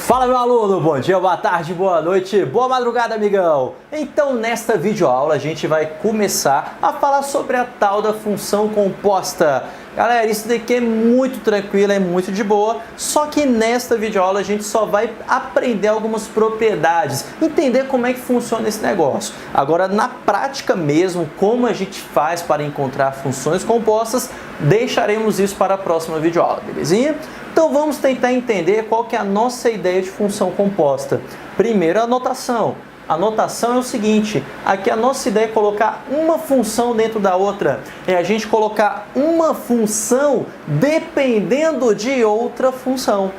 Fala, meu aluno, bom dia, boa tarde, boa noite, boa madrugada, amigão! Então, nesta videoaula, a gente vai começar a falar sobre a tal da função composta. Galera, isso daqui é muito tranquilo, é muito de boa, só que nesta videoaula a gente só vai aprender algumas propriedades, entender como é que funciona esse negócio. Agora, na prática mesmo, como a gente faz para encontrar funções compostas, deixaremos isso para a próxima videoaula, belezinha? Então vamos tentar entender qual que é a nossa ideia de função composta. Primeiro, a notação. A notação é o seguinte, aqui a nossa ideia é colocar uma função dentro da outra. É a gente colocar uma função dependendo de outra função.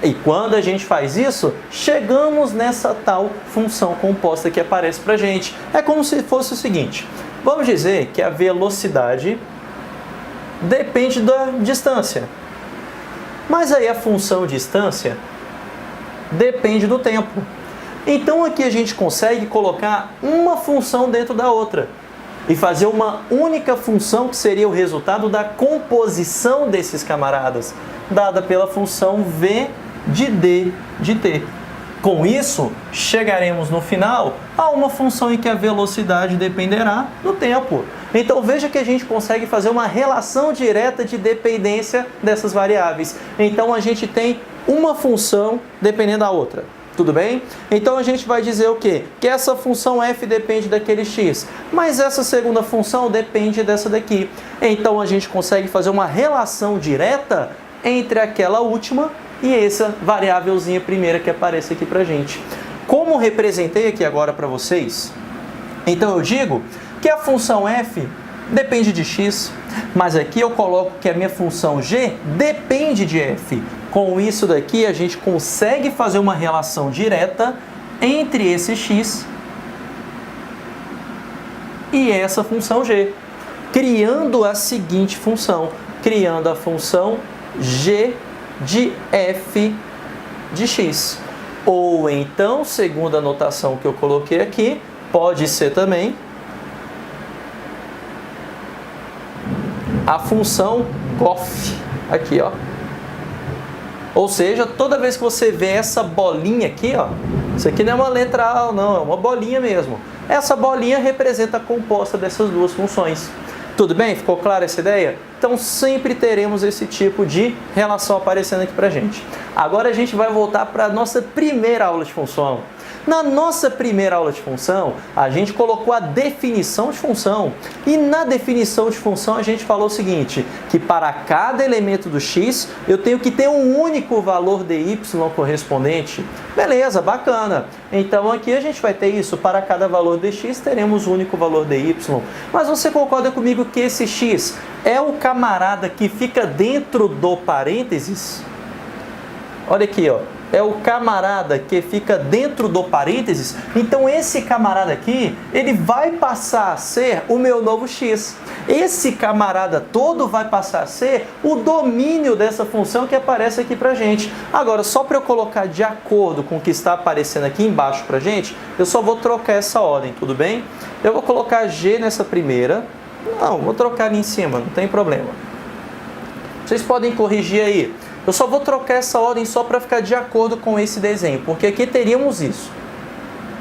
E quando a gente faz isso, chegamos nessa tal função composta que aparece pra gente. É como se fosse o seguinte, vamos dizer que a velocidade depende da distância. Mas aí a função distância depende do tempo. Então aqui a gente consegue colocar uma função dentro da outra e fazer uma única função que seria o resultado da composição desses camaradas, dada pela função v de d de t. Com isso, chegaremos no final a uma função em que a velocidade dependerá do tempo. Então veja que a gente consegue fazer uma relação direta de dependência dessas variáveis. Então a gente tem uma função dependendo da outra. Tudo bem? Então a gente vai dizer o quê? Que essa função f depende daquele x, mas essa segunda função depende dessa daqui. Então a gente consegue fazer uma relação direta entre aquela última e essa variávelzinha primeira que aparece aqui pra gente. Como representei aqui agora para vocês, então eu digo que a função f depende de x, mas aqui eu coloco que a minha função g depende de f. Com isso daqui a gente consegue fazer uma relação direta entre esse x e essa função g, criando a seguinte função, criando a função g de f de x. Ou então, segundo a notação que eu coloquei aqui, pode ser também a função gof, aqui, ó. Ou seja, toda vez que você vê essa bolinha aqui, ó, isso aqui não é uma letra A, não, é uma bolinha mesmo. Essa bolinha representa a composta dessas duas funções. Tudo bem? Ficou clara essa ideia? Então sempre teremos esse tipo de relação aparecendo aqui pra gente. Agora a gente vai voltar para a nossa primeira aula de função. Na nossa primeira aula de função, a gente colocou a definição de função. E na definição de função a gente falou o seguinte, que para cada elemento do x, eu tenho que ter um único valor de y correspondente. Beleza, bacana. Então aqui a gente vai ter isso, para cada valor de x teremos um único valor de y. Mas você concorda comigo que esse x é o camarada que fica dentro do parênteses? Olha aqui, ó. É o camarada que fica dentro do parênteses, então esse camarada aqui, ele vai passar a ser o meu novo x. Esse camarada todo vai passar a ser o domínio dessa função que aparece aqui pra gente. Agora, só para eu colocar de acordo com o que está aparecendo aqui embaixo pra gente, eu só vou trocar essa ordem, tudo bem? Eu vou colocar g nessa primeira, não, vou trocar ali em cima, não tem problema. Vocês podem corrigir aí. Eu só vou trocar essa ordem só para ficar de acordo com esse desenho, porque aqui teríamos isso.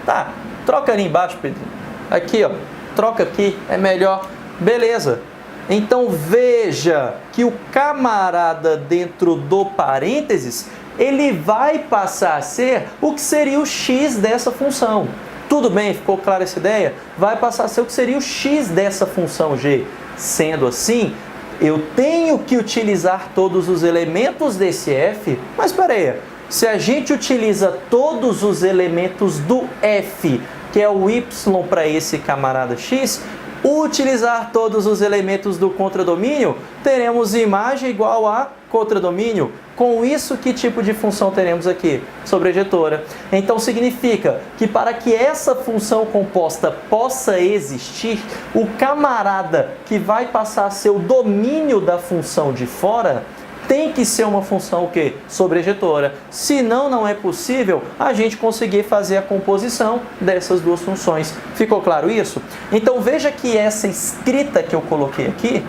Tá, troca ali embaixo, Pedrinho. Aqui, ó, troca aqui, é melhor. Beleza. Então veja que o camarada dentro do parênteses, ele vai passar a ser o que seria o x dessa função. Tudo bem? Ficou clara essa ideia? Vai passar a ser o que seria o x dessa função g. Sendo assim, eu tenho que utilizar todos os elementos desse f, mas espera aí, se a gente utiliza todos os elementos do f, que é o y para esse camarada x, utilizar todos os elementos do contradomínio, teremos imagem igual a contradomínio. Com isso, que tipo de função teremos aqui? Sobrejetora. Então significa que para que essa função composta possa existir, o camarada que vai passar a ser o domínio da função de fora tem que ser uma função o quê? Sobrejetora. Senão, não é possível a gente conseguir fazer a composição dessas duas funções. Ficou claro isso? Então veja que essa escrita que eu coloquei aqui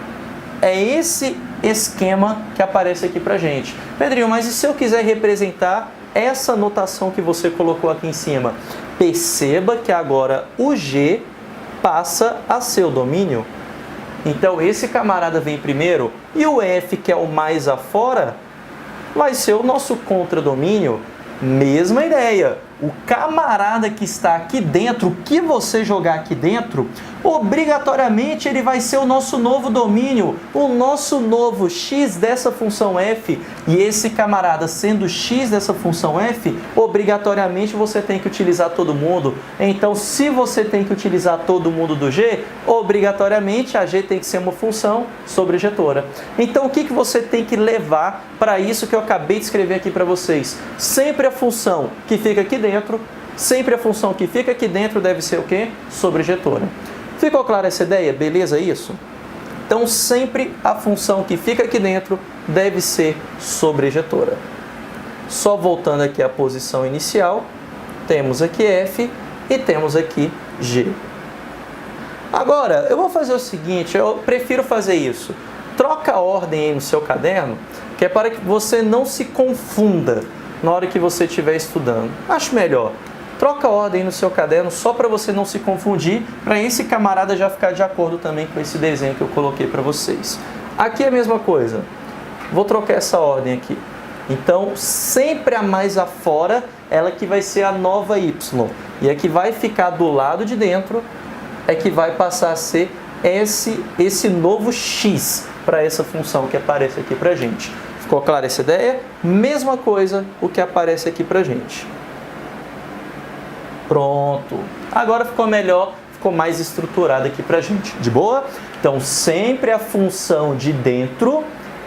é esse esquema que aparece aqui pra gente. Pedrinho, mas e se eu quiser representar essa notação que você colocou aqui em cima. Perceba que agora o G passa a ser o domínio. Então esse camarada vem primeiro e o F, que é o mais afora, vai ser o nosso contradomínio. Mesma ideia. O camarada que está aqui dentro, o que você jogar aqui dentro, obrigatoriamente ele vai ser o nosso novo domínio, o nosso novo x dessa função f. E esse camarada sendo x dessa função f, obrigatoriamente você tem que utilizar todo mundo. Então, se você tem que utilizar todo mundo do g, obrigatoriamente a g tem que ser uma função sobrejetora. Então, o que você tem que levar para isso que eu acabei de escrever aqui para vocês? Sempre a função que fica aqui dentro, sempre a função que fica aqui dentro deve ser o quê? Sobrejetora. Ficou clara essa ideia? Beleza isso? Então, sempre a função que fica aqui dentro deve ser sobrejetora. Só voltando aqui à posição inicial, temos aqui F e temos aqui G. Agora, eu vou fazer o seguinte, eu prefiro fazer isso. Troca a ordem aí no seu caderno, que é para que você não se confunda na hora que você estiver estudando. Acho melhor. Troca a ordem no seu caderno só para você não se confundir, para esse camarada já ficar de acordo também com esse desenho que eu coloquei para vocês. Aqui é a mesma coisa. Vou trocar essa ordem aqui. Então, sempre a mais afora, ela que vai ser a nova Y. E a que vai ficar do lado de dentro é que vai passar a ser esse novo X para essa função que aparece aqui para a gente. Ficou clara essa ideia? Mesma coisa o que aparece aqui para a gente. Pronto. Agora ficou melhor, ficou mais estruturado aqui pra gente. De boa? Então, sempre a função de dentro,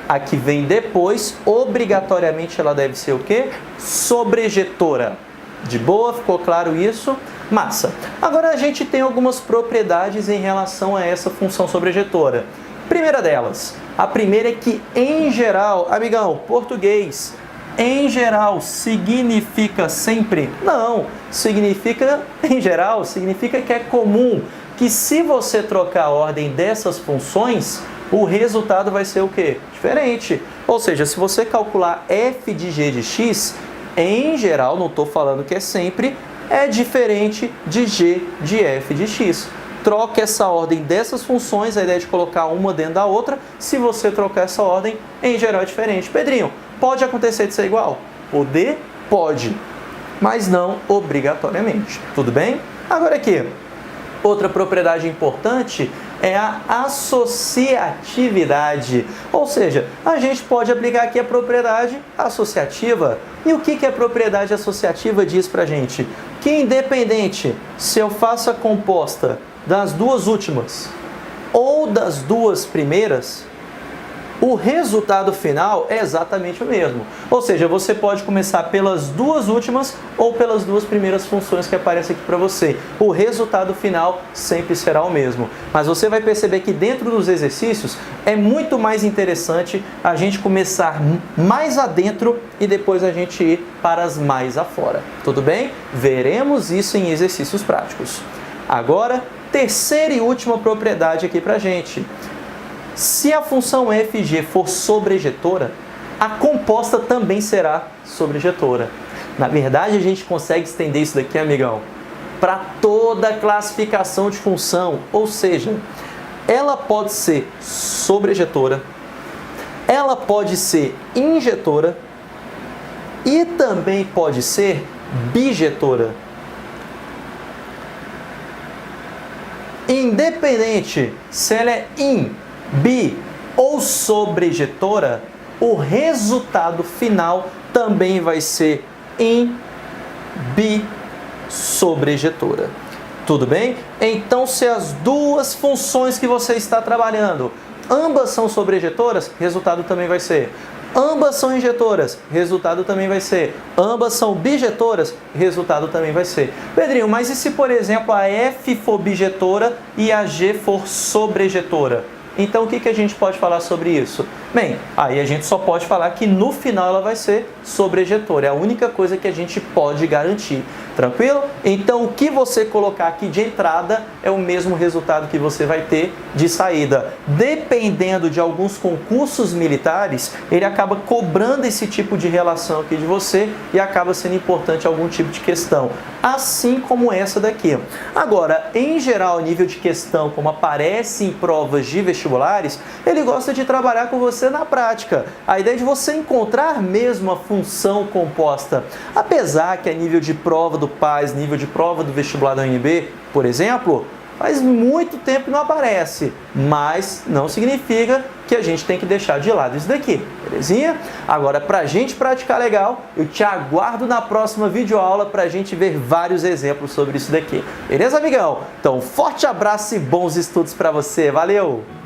a que vem depois, obrigatoriamente ela deve ser o quê? Sobrejetora. De boa? Ficou claro isso? Massa. Agora a gente tem algumas propriedades em relação a essa função sobrejetora. Primeira delas, a primeira é que, em geral, amigão, português, em geral, significa sempre? Não, significa, em geral, significa que é comum, que se você trocar a ordem dessas funções, o resultado vai ser o quê? Diferente. Ou seja, se você calcular f de g de x, em geral, não estou falando que é sempre, é diferente de g de f de x. Troca essa ordem dessas funções, a ideia de colocar uma dentro da outra, se você trocar essa ordem, em geral é diferente. Pedrinho, pode acontecer de ser igual? Poder? Pode, mas não obrigatoriamente. Tudo bem? Agora aqui, outra propriedade importante é a associatividade. Ou seja, a gente pode aplicar aqui a propriedade associativa. E o que a propriedade associativa diz pra gente? Que independente se eu faço a composta das duas últimas ou das duas primeiras, o resultado final é exatamente o mesmo. Ou seja, você pode começar pelas duas últimas ou pelas duas primeiras funções que aparecem aqui para você. O resultado final sempre será o mesmo. Mas você vai perceber que dentro dos exercícios é muito mais interessante a gente começar mais adentro e depois a gente ir para as mais afora. Tudo bem? Veremos isso em exercícios práticos. Agora, terceira e última propriedade aqui para a gente. Se a função f e g for sobrejetora, a composta também será sobrejetora. Na verdade, a gente consegue estender isso daqui, amigão, para toda a classificação de função. Ou seja, ela pode ser sobrejetora, ela pode ser injetora e também pode ser bijetora. Independente se ela é bi ou sobrejetora, o resultado final também vai ser bi sobrejetora. Tudo bem? Então, se as duas funções que você está trabalhando, ambas são sobrejetoras, resultado também vai ser. Ambas são injetoras, resultado também vai ser. Ambas são bijetoras, resultado também vai ser. Pedrinho, mas e se, por exemplo, a F for bijetora e a G for sobrejetora? Então, o que a gente pode falar sobre isso? Bem, aí a gente só pode falar que no final ela vai ser sobre-ejetor. É a única coisa que a gente pode garantir. Tranquilo? Então, o que você colocar aqui de entrada é o mesmo resultado que você vai ter de saída. Dependendo de alguns concursos militares, ele acaba cobrando esse tipo de relação aqui de você e acaba sendo importante algum tipo de questão. Assim como essa daqui. Agora, em geral, o nível de questão, como aparece em provas de vestibulares, ele gosta de trabalhar com você na prática. A ideia é de você encontrar mesmo a função composta. Apesar que a nível de prova do PAS, nível de prova do vestibular da UNB, por exemplo, faz muito tempo que não aparece, mas não significa que a gente tem que deixar de lado isso daqui, belezinha? Agora, pra gente praticar legal, eu te aguardo na próxima videoaula pra gente ver vários exemplos sobre isso daqui. Beleza, amigão? Então, forte abraço e bons estudos pra você. Valeu!